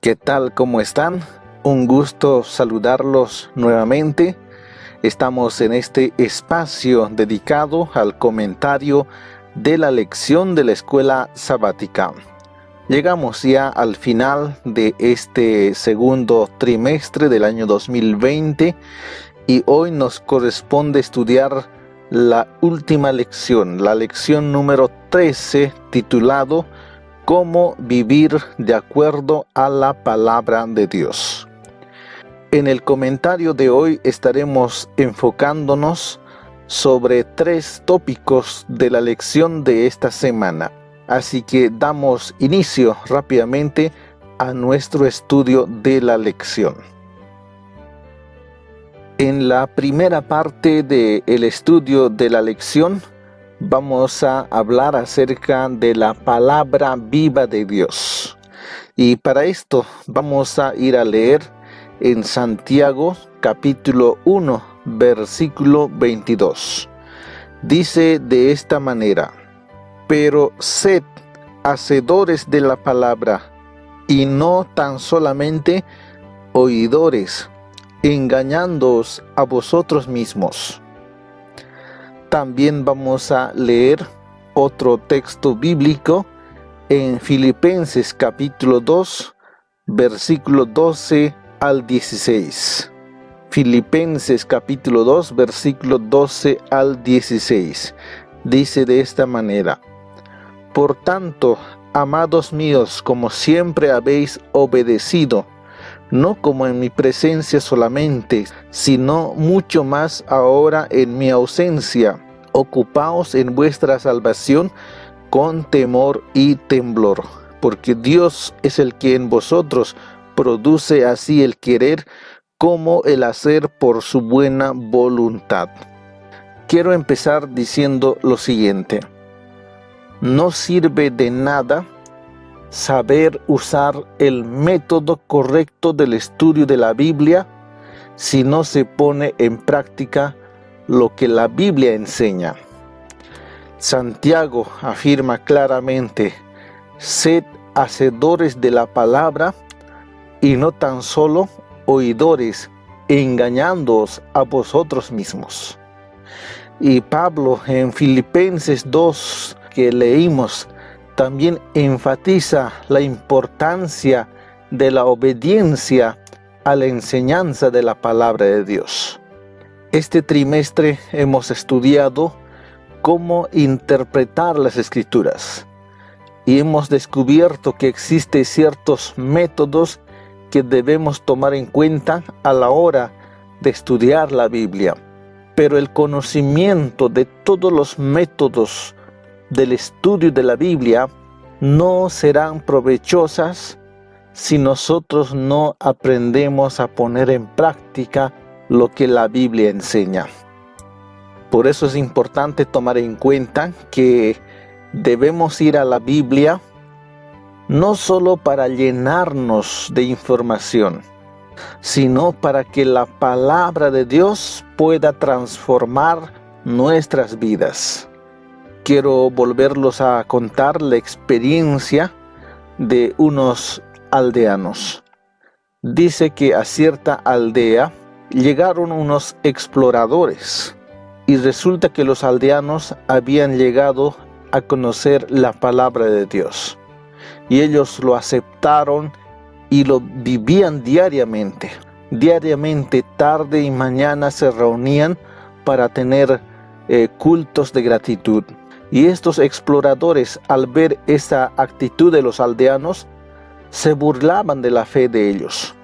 ¿Qué tal? ¿Cómo están? Un gusto saludarlos nuevamente. Estamos en este espacio dedicado al comentario de la lección de la escuela sabática. Llegamos ya al final de este segundo trimestre del año 2020 y hoy nos corresponde estudiar la última lección, la lección número 13, titulado Cómo vivir de acuerdo a la palabra de Dios. En el comentario de hoy estaremos enfocándonos sobre 3 tópicos de la lección de esta semana. Así que damos inicio rápidamente a nuestro estudio de la lección. En la primera parte del estudio de la lección vamos a hablar acerca de la palabra viva de Dios. Y para esto vamos a ir a leer en Santiago capítulo 1, versículo 22. Dice de esta manera: pero sed hacedores de la palabra, y no tan solamente oidores, engañándoos a vosotros mismos. También vamos a leer otro texto bíblico en Filipenses capítulo 2, versículo 12 al 16. Filipenses capítulo 2, versículo 12 al 16. Dice de esta manera: por tanto, amados míos, como siempre habéis obedecido, no como en mi presencia solamente, sino mucho más ahora en mi ausencia, ocupaos en vuestra salvación con temor y temblor, porque Dios es el que en vosotros produce así el querer como el hacer por su buena voluntad. Quiero empezar diciendo lo siguiente: no sirve de nada saber usar el método correcto del estudio de la Biblia si no se pone en práctica lo que la Biblia enseña. Santiago afirma claramente: sed hacedores de la palabra y no tan solo oidores, engañándoos a vosotros mismos. Y Pablo en Filipenses 2 que leímos también enfatiza la importancia de la obediencia a la enseñanza de la palabra de Dios. Este trimestre hemos estudiado cómo interpretar las Escrituras y hemos descubierto que existen ciertos métodos que debemos tomar en cuenta a la hora de estudiar la Biblia. Pero el conocimiento de todos los métodos del estudio de la Biblia no serán provechosas si nosotros no aprendemos a poner en práctica lo que la Biblia enseña. Por eso es importante tomar en cuenta que debemos ir a la Biblia no solo para llenarnos de información, sino para que la palabra de Dios pueda transformar nuestras vidas. Quiero volverlos a contar la experiencia de unos aldeanos. Dice que a cierta aldea llegaron unos exploradores y resulta que los aldeanos habían llegado a conocer la palabra de Dios y ellos lo aceptaron y lo vivían diariamente. Diariamente, tarde y mañana se reunían para tener cultos de gratitud. Y estos exploradores, al ver esa actitud de los aldeanos, se burlaban de la fe de ellos.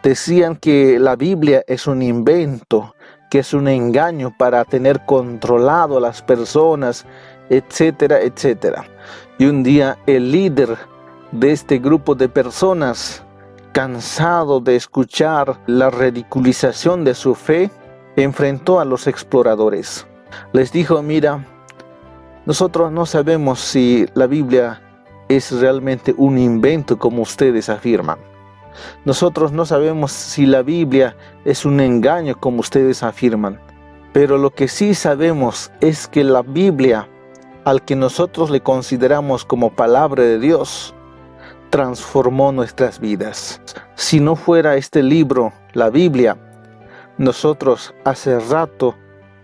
Decían que la Biblia es un invento, que es un engaño para tener controlado a las personas, etcétera, etcétera. Y un día el líder de este grupo de personas, cansado de escuchar la ridiculización de su fe, enfrentó a los exploradores. Les dijo: mira, nosotros no sabemos si la Biblia es realmente un invento como ustedes afirman. Nosotros no sabemos si la Biblia es un engaño como ustedes afirman. Pero lo que sí sabemos es que la Biblia, al que nosotros le consideramos como palabra de Dios, transformó nuestras vidas. Si no fuera este libro, la Biblia, nosotros hace rato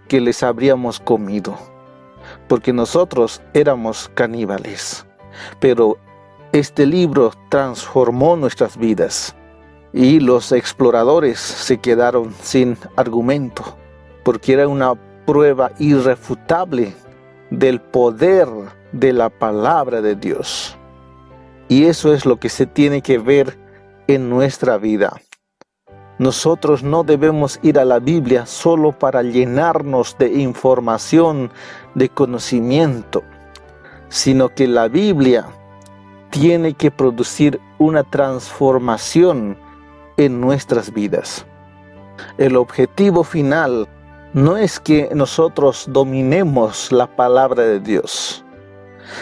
que les habríamos comido, porque nosotros éramos caníbales. Pero este libro transformó nuestras vidas y los exploradores se quedaron sin argumento, porque era una prueba irrefutable del poder de la palabra de Dios. Y eso es lo que se tiene que ver en nuestra vida. Nosotros no debemos ir a la Biblia solo para llenarnos de información, de conocimiento, sino que la Biblia tiene que producir una transformación en nuestras vidas. El objetivo final no es que nosotros dominemos la palabra de Dios,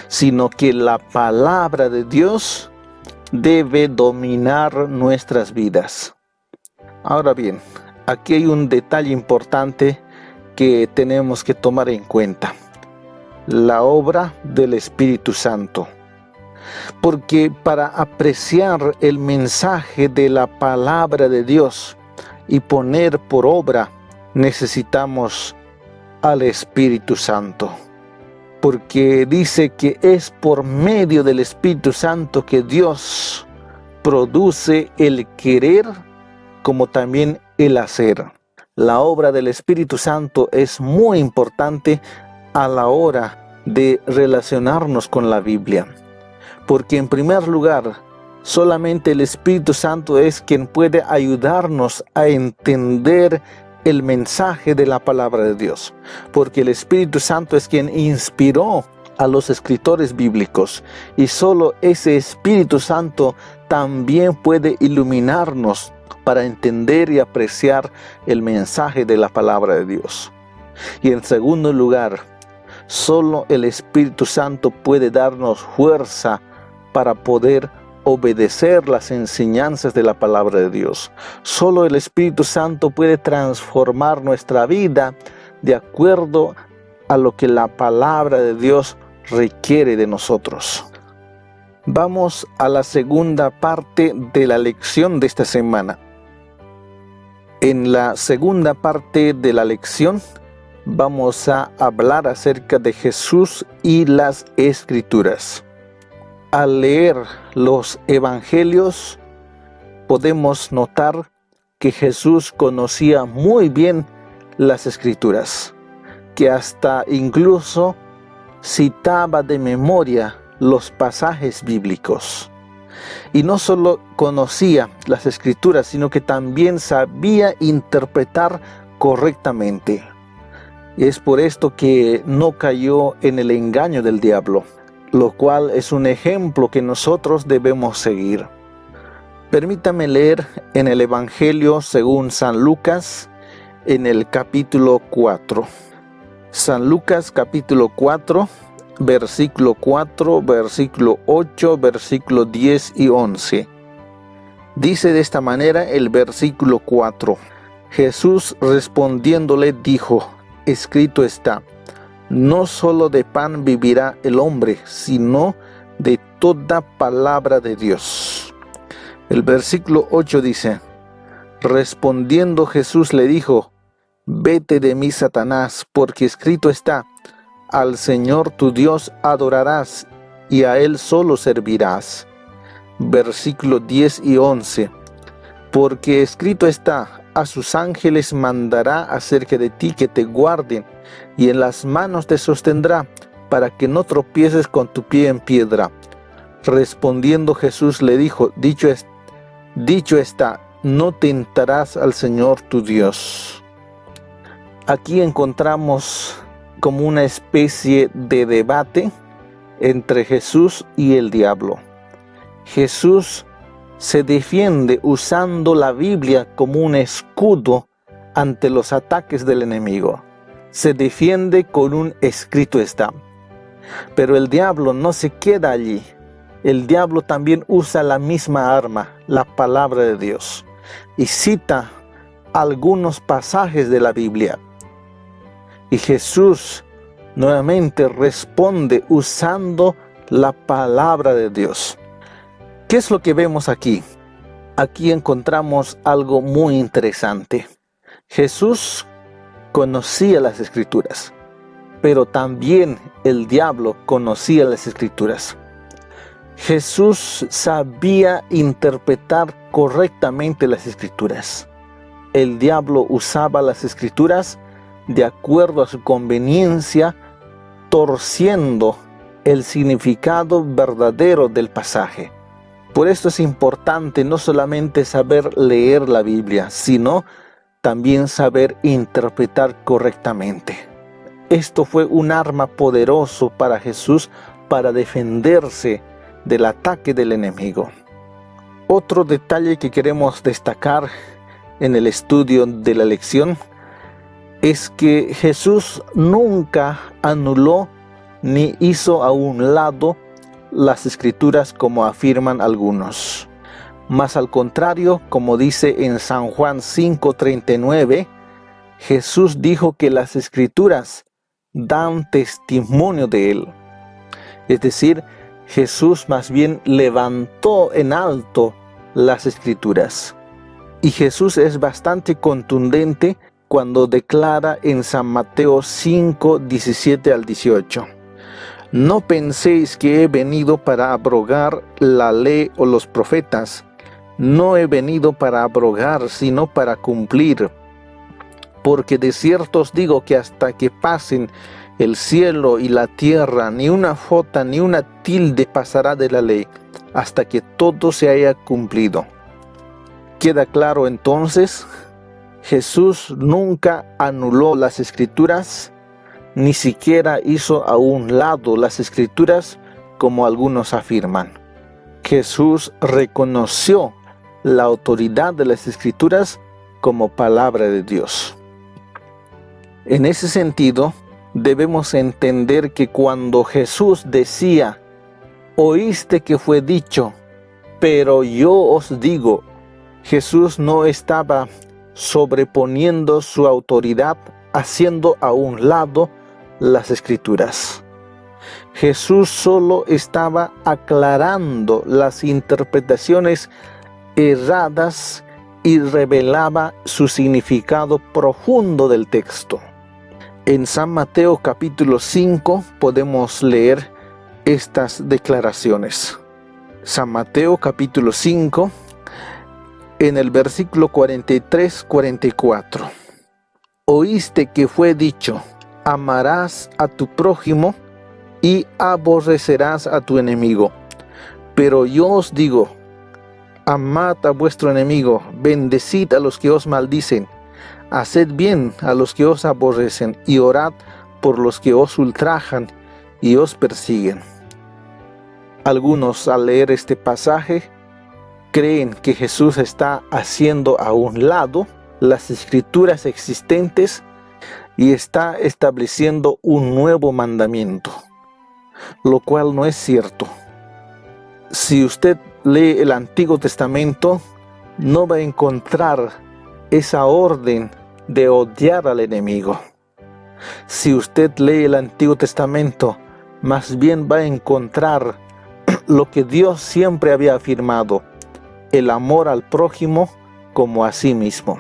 sino que la palabra de Dios debe dominar nuestras vidas. Ahora bien, aquí hay un detalle importante que tenemos que tomar en cuenta: la obra del Espíritu Santo. Porque para apreciar el mensaje de la palabra de Dios y poner por obra, necesitamos al Espíritu Santo. Porque dice que es por medio del Espíritu Santo que Dios produce el querer como también el hacer. La obra del Espíritu Santo es muy importante a la hora de relacionarnos con la Biblia. Porque en primer lugar, solamente el Espíritu Santo es quien puede ayudarnos a entender el mensaje de la palabra de Dios. Porque el Espíritu Santo es quien inspiró a los escritores bíblicos. Y solo ese Espíritu Santo también puede iluminarnos para entender y apreciar el mensaje de la palabra de Dios. Y en segundo lugar, solo el Espíritu Santo puede darnos fuerza para poder obedecer las enseñanzas de la palabra de Dios. Solo el Espíritu Santo puede transformar nuestra vida de acuerdo a lo que la palabra de Dios requiere de nosotros. Vamos a la segunda parte de la lección de esta semana. En la segunda parte de la lección vamos a hablar acerca de Jesús y las Escrituras. Al leer los evangelios podemos notar que Jesús conocía muy bien las Escrituras, que hasta incluso citaba de memoria los pasajes bíblicos. Y no solo conocía las Escrituras, sino que también sabía interpretar correctamente. Es por esto que no cayó en el engaño del diablo, lo cual es un ejemplo que nosotros debemos seguir. Permítame leer en el Evangelio según San Lucas, en el capítulo 4. San Lucas capítulo 4, versículo 4, versículo 8, versículo 10 y 11. Dice de esta manera el versículo 4. Jesús respondiéndole dijo: escrito está, no solo de pan vivirá el hombre, sino de toda palabra de Dios. El versículo 8 dice: respondiendo Jesús le dijo: vete de mí, Satanás, porque escrito está, al Señor tu Dios adorarás, y a Él solo servirás. Versículo 10 y 11. Porque escrito está, a sus ángeles mandará acerca de ti que te guarden, y en las manos te sostendrá, para que no tropieces con tu pie en piedra. Respondiendo Jesús le dijo: dicho está, no tentarás al Señor tu Dios. Aquí encontramos como una especie de debate entre Jesús y el diablo. Jesús se defiende usando la Biblia como un escudo ante los ataques del enemigo. Se defiende con un escrito está. Pero el diablo no se queda allí. El diablo también usa la misma arma, la palabra de Dios, y cita algunos pasajes de la Biblia. Y Jesús nuevamente responde usando la palabra de Dios. ¿Qué es lo que vemos aquí? Aquí encontramos algo muy interesante. Jesús conocía las Escrituras, pero también el diablo conocía las Escrituras. Jesús sabía interpretar correctamente las Escrituras. El diablo usaba las Escrituras de acuerdo a su conveniencia, torciendo el significado verdadero del pasaje. Por esto es importante no solamente saber leer la Biblia, sino también saber interpretar correctamente. Esto fue un arma poderoso para Jesús para defenderse del ataque del enemigo. Otro detalle que queremos destacar en el estudio de la lección es que Jesús nunca anuló ni hizo a un lado las Escrituras como afirman algunos. Más al contrario, como dice en San Juan 5:39, Jesús dijo que las Escrituras dan testimonio de Él. Es decir, Jesús más bien levantó en alto las Escrituras. Y Jesús es bastante contundente cuando declara en San Mateo 5:17 al 18. No penséis que he venido para abrogar la ley o los profetas. No he venido para abrogar, sino para cumplir. Porque de cierto os digo que hasta que pasen el cielo y la tierra, ni una jota ni una tilde pasará de la ley, hasta que todo se haya cumplido. ¿Queda claro entonces? Jesús nunca anuló las Escrituras, ni siquiera hizo a un lado las Escrituras como algunos afirman. Jesús reconoció la autoridad de las Escrituras como palabra de Dios. En ese sentido, debemos entender que cuando Jesús decía, oíste que fue dicho, pero yo os digo, Jesús no estaba sobreponiendo su autoridad, haciendo a un lado las Escrituras. Jesús solo estaba aclarando las interpretaciones erradas y revelaba su significado profundo del texto. En San Mateo capítulo 5 podemos leer estas declaraciones. San Mateo capítulo 5, en el versículo 43-44. Oíste que fue dicho, amarás a tu prójimo y aborrecerás a tu enemigo. Pero yo os digo, amad a vuestro enemigo, bendecid a los que os maldicen, haced bien a los que os aborrecen y orad por los que os ultrajan y os persiguen. Algunos al leer este pasaje creen que Jesús está haciendo a un lado las Escrituras existentes y está estableciendo un nuevo mandamiento, lo cual no es cierto. Si usted lee el Antiguo Testamento, no va a encontrar esa orden de odiar al enemigo. Si usted lee el Antiguo Testamento, más bien va a encontrar lo que Dios siempre había afirmado, el amor al prójimo como a sí mismo.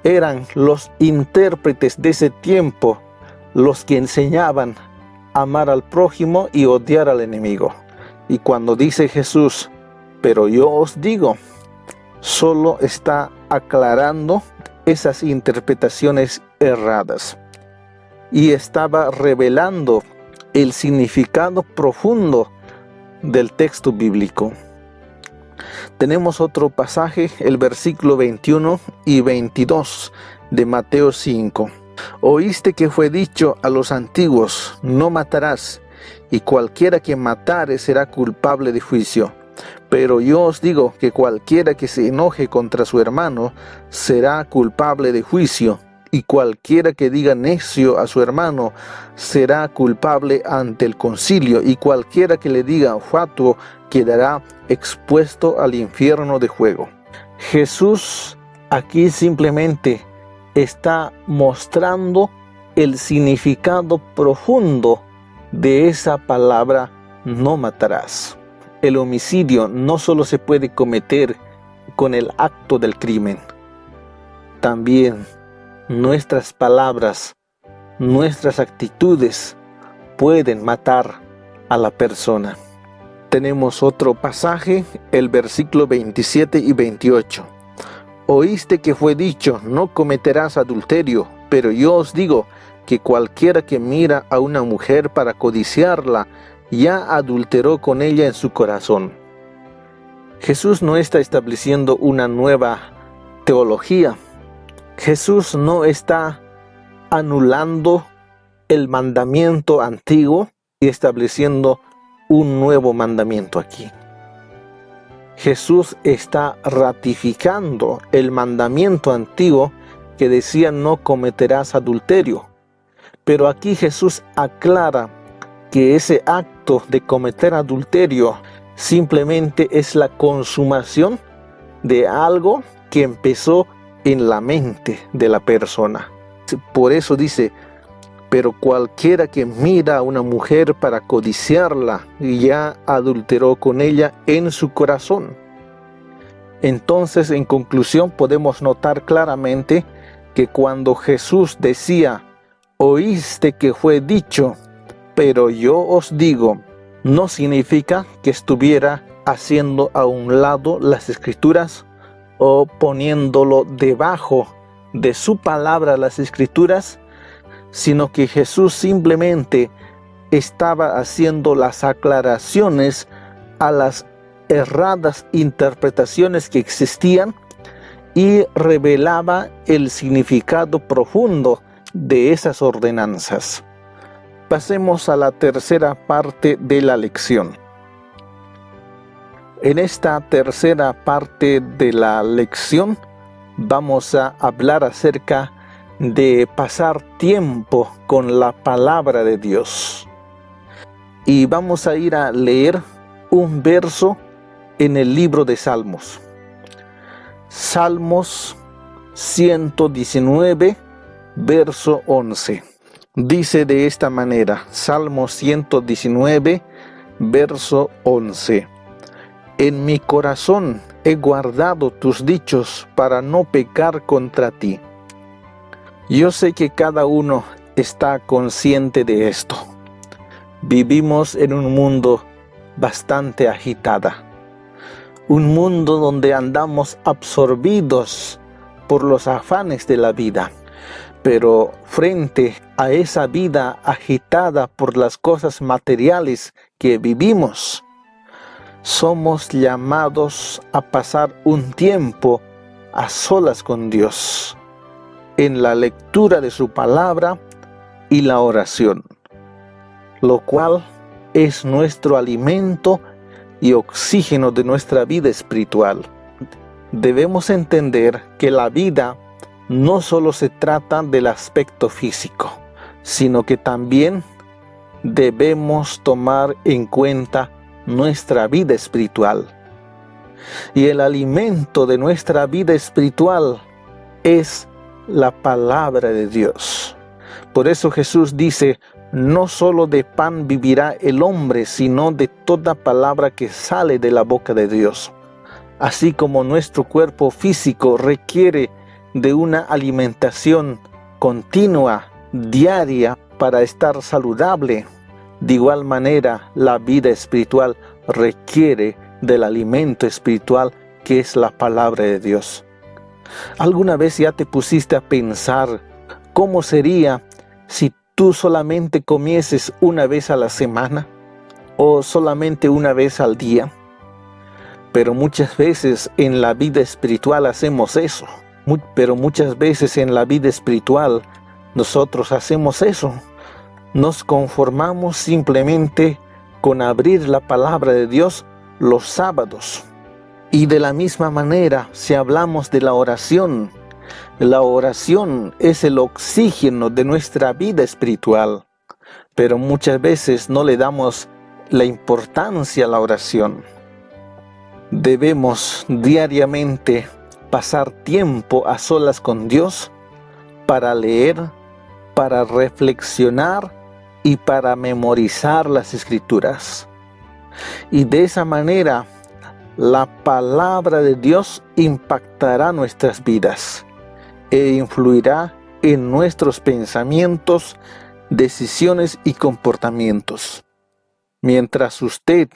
Eran los intérpretes de ese tiempo los que enseñaban a amar al prójimo y odiar al enemigo. Y cuando dice Jesús, pero yo os digo, solo está aclarando esas interpretaciones erradas. Y estaba revelando el significado profundo del texto bíblico. Tenemos otro pasaje, el versículo 21 y 22 de Mateo 5. Oíste que fue dicho a los antiguos, no matarás, y cualquiera que matare será culpable de juicio. Pero yo os digo que cualquiera que se enoje contra su hermano será culpable de juicio, y cualquiera que diga necio a su hermano será culpable ante el concilio, y cualquiera que le diga fatuo quedará expuesto al infierno de fuego. Jesús aquí simplemente está mostrando el significado profundo de esa palabra no matarás. el homicidio no solo se puede cometer con el acto del crimen, también nuestras palabras, nuestras actitudes pueden matar a la persona. Tenemos otro pasaje, el versículo 27 y 28. Oíste que fue dicho, no cometerás adulterio, pero yo os digo que cualquiera que mira a una mujer para codiciarla, ya adulteró con ella en su corazón. Jesús no está estableciendo una nueva teología. Jesús no está anulando el mandamiento antiguo y estableciendo un nuevo mandamiento aquí. Jesús está ratificando el mandamiento antiguo que decía no cometerás adulterio. Pero aquí Jesús aclara que ese acto de cometer adulterio simplemente es la consumación de algo que empezó en la mente de la persona. Por eso dice, pero cualquiera que mira a una mujer para codiciarla, ya adulteró con ella en su corazón. Entonces, en conclusión, podemos notar claramente que cuando Jesús decía, oíste que fue dicho, pero yo os digo, no significa que estuviera haciendo a un lado las Escrituras o poniéndolo debajo de su palabra las Escrituras, sino que Jesús simplemente estaba haciendo las aclaraciones a las erradas interpretaciones que existían y revelaba el significado profundo de esas ordenanzas. Pasemos a la tercera parte de la lección. En esta tercera parte de la lección vamos a hablar acerca de pasar tiempo con la palabra de Dios. Y vamos a ir a leer un verso en el libro de Salmos. Salmos 119, verso 11. Dice de esta manera, Salmos 119, verso 11. En mi corazón he guardado tus dichos para no pecar contra ti. Yo sé que cada uno está consciente de esto. Vivimos en un mundo bastante agitada. Un mundo donde andamos absorbidos por los afanes de la vida. Pero frente a esa vida agitada por las cosas materiales que vivimos, somos llamados a pasar un tiempo a solas con Dios, en la lectura de su palabra y la oración, lo cual es nuestro alimento y oxígeno de nuestra vida espiritual. Debemos entender que la vida no solo se trata del aspecto físico, sino que también debemos tomar en cuenta nuestra vida espiritual. Y el alimento de nuestra vida espiritual es la palabra de Dios. Por eso Jesús dice, no solo de pan vivirá el hombre, sino de toda palabra que sale de la boca de Dios. Así como nuestro cuerpo físico requiere de una alimentación continua, diaria, para estar saludable, de igual manera la vida espiritual requiere del alimento espiritual que es la palabra de Dios. ¿Alguna vez ya te pusiste a pensar cómo sería si tú solamente comieses una vez a la semana o solamente una vez al día? Pero muchas veces en la vida espiritual hacemos eso. Pero muchas veces en la vida espiritual nosotros hacemos eso. Nos conformamos simplemente con abrir la palabra de Dios los sábados. Y de la misma manera, si hablamos de la oración es el oxígeno de nuestra vida espiritual. Pero muchas veces no le damos la importancia a la oración. Debemos diariamente pasar tiempo a solas con Dios para leer, para reflexionar y para memorizar las Escrituras. Y de esa manera, la palabra de Dios impactará nuestras vidas e influirá en nuestros pensamientos, decisiones y comportamientos. Mientras usted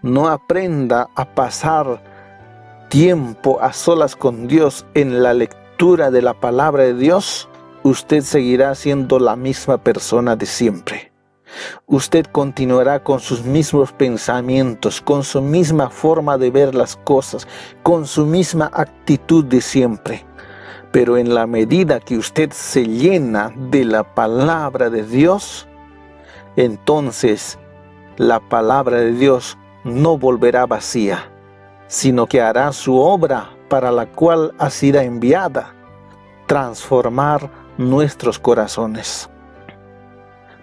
no aprenda a pasar tiempo a solas con Dios en la lectura de la palabra de Dios, usted seguirá siendo la misma persona de siempre. Usted continuará con sus mismos pensamientos, con su misma forma de ver las cosas, con su misma actitud de siempre. Pero en la medida que usted se llena de la palabra de Dios, entonces la palabra de Dios no volverá vacía, sino que hará su obra para la cual ha sido enviada, transformar nuestros corazones.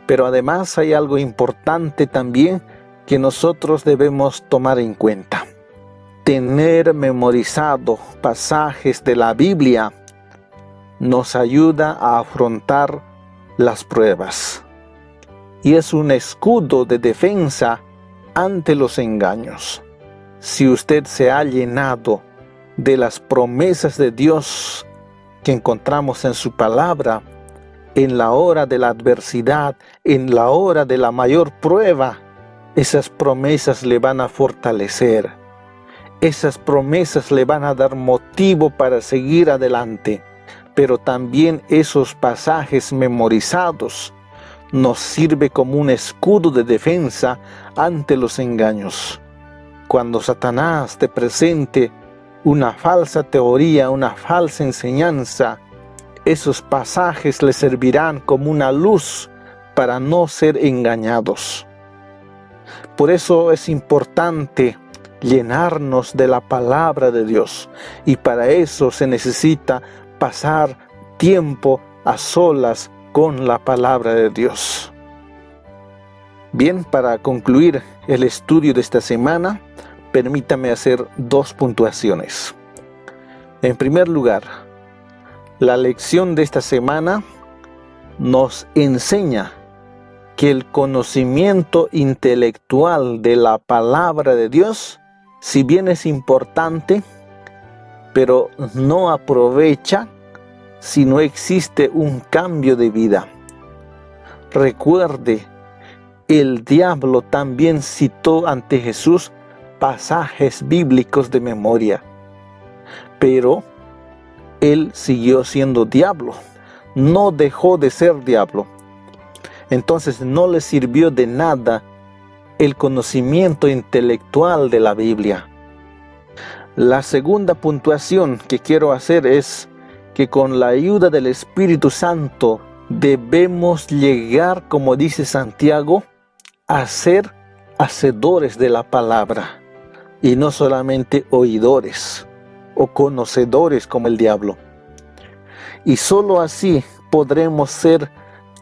Pero además hay algo importante también que nosotros debemos tomar en cuenta. Tener memorizado pasajes de la Biblia nos ayuda a afrontar las pruebas. Y es un escudo de defensa ante los engaños. Si usted se ha llenado de las promesas de Dios que encontramos en su palabra, en la hora de la adversidad, en la hora de la mayor prueba, esas promesas le van a fortalecer. Esas promesas le van a dar motivo para seguir adelante. Pero también esos pasajes memorizados nos sirve como un escudo de defensa ante los engaños. Cuando Satanás te presente una falsa teoría, una falsa enseñanza, esos pasajes le servirán como una luz para no ser engañados. Por eso es importante llenarnos de la palabra de Dios, y para eso se necesita pasar tiempo a solas con la palabra de Dios. Bien, para concluir el estudio de esta semana, permítame hacer 2 puntuaciones. En primer lugar, la lección de esta semana nos enseña que el conocimiento intelectual de la palabra de Dios, si bien es importante, pero no aprovecha si no existe un cambio de vida. Recuerde, el diablo también citó ante Jesús pasajes bíblicos de memoria, pero él siguió siendo diablo, no dejó de ser diablo. Entonces no le sirvió de nada el conocimiento intelectual de la Biblia. La segunda puntuación que quiero hacer es que con la ayuda del Espíritu Santo debemos llegar, como dice Santiago, a ser hacedores de la palabra y no solamente oidores o conocedores como el diablo. Y solo así podremos ser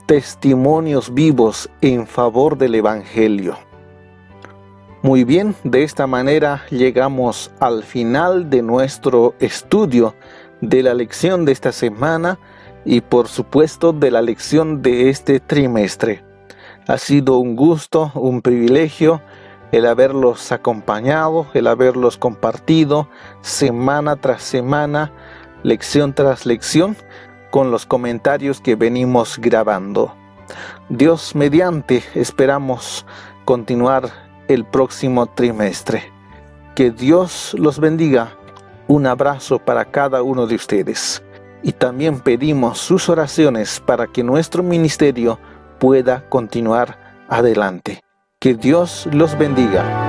testimonios vivos en favor del Evangelio. Muy bien, de esta manera llegamos al final de nuestro estudio de la lección de esta semana y por supuesto de la lección de este trimestre. Ha sido un gusto, un privilegio el haberlos acompañado, el haberlos compartido semana tras semana, lección tras lección, con los comentarios que venimos grabando. Dios mediante, esperamos continuar el próximo trimestre. Que Dios los bendiga. Un abrazo para cada uno de ustedes. Y también pedimos sus oraciones para que nuestro ministerio pueda continuar adelante. Que Dios los bendiga.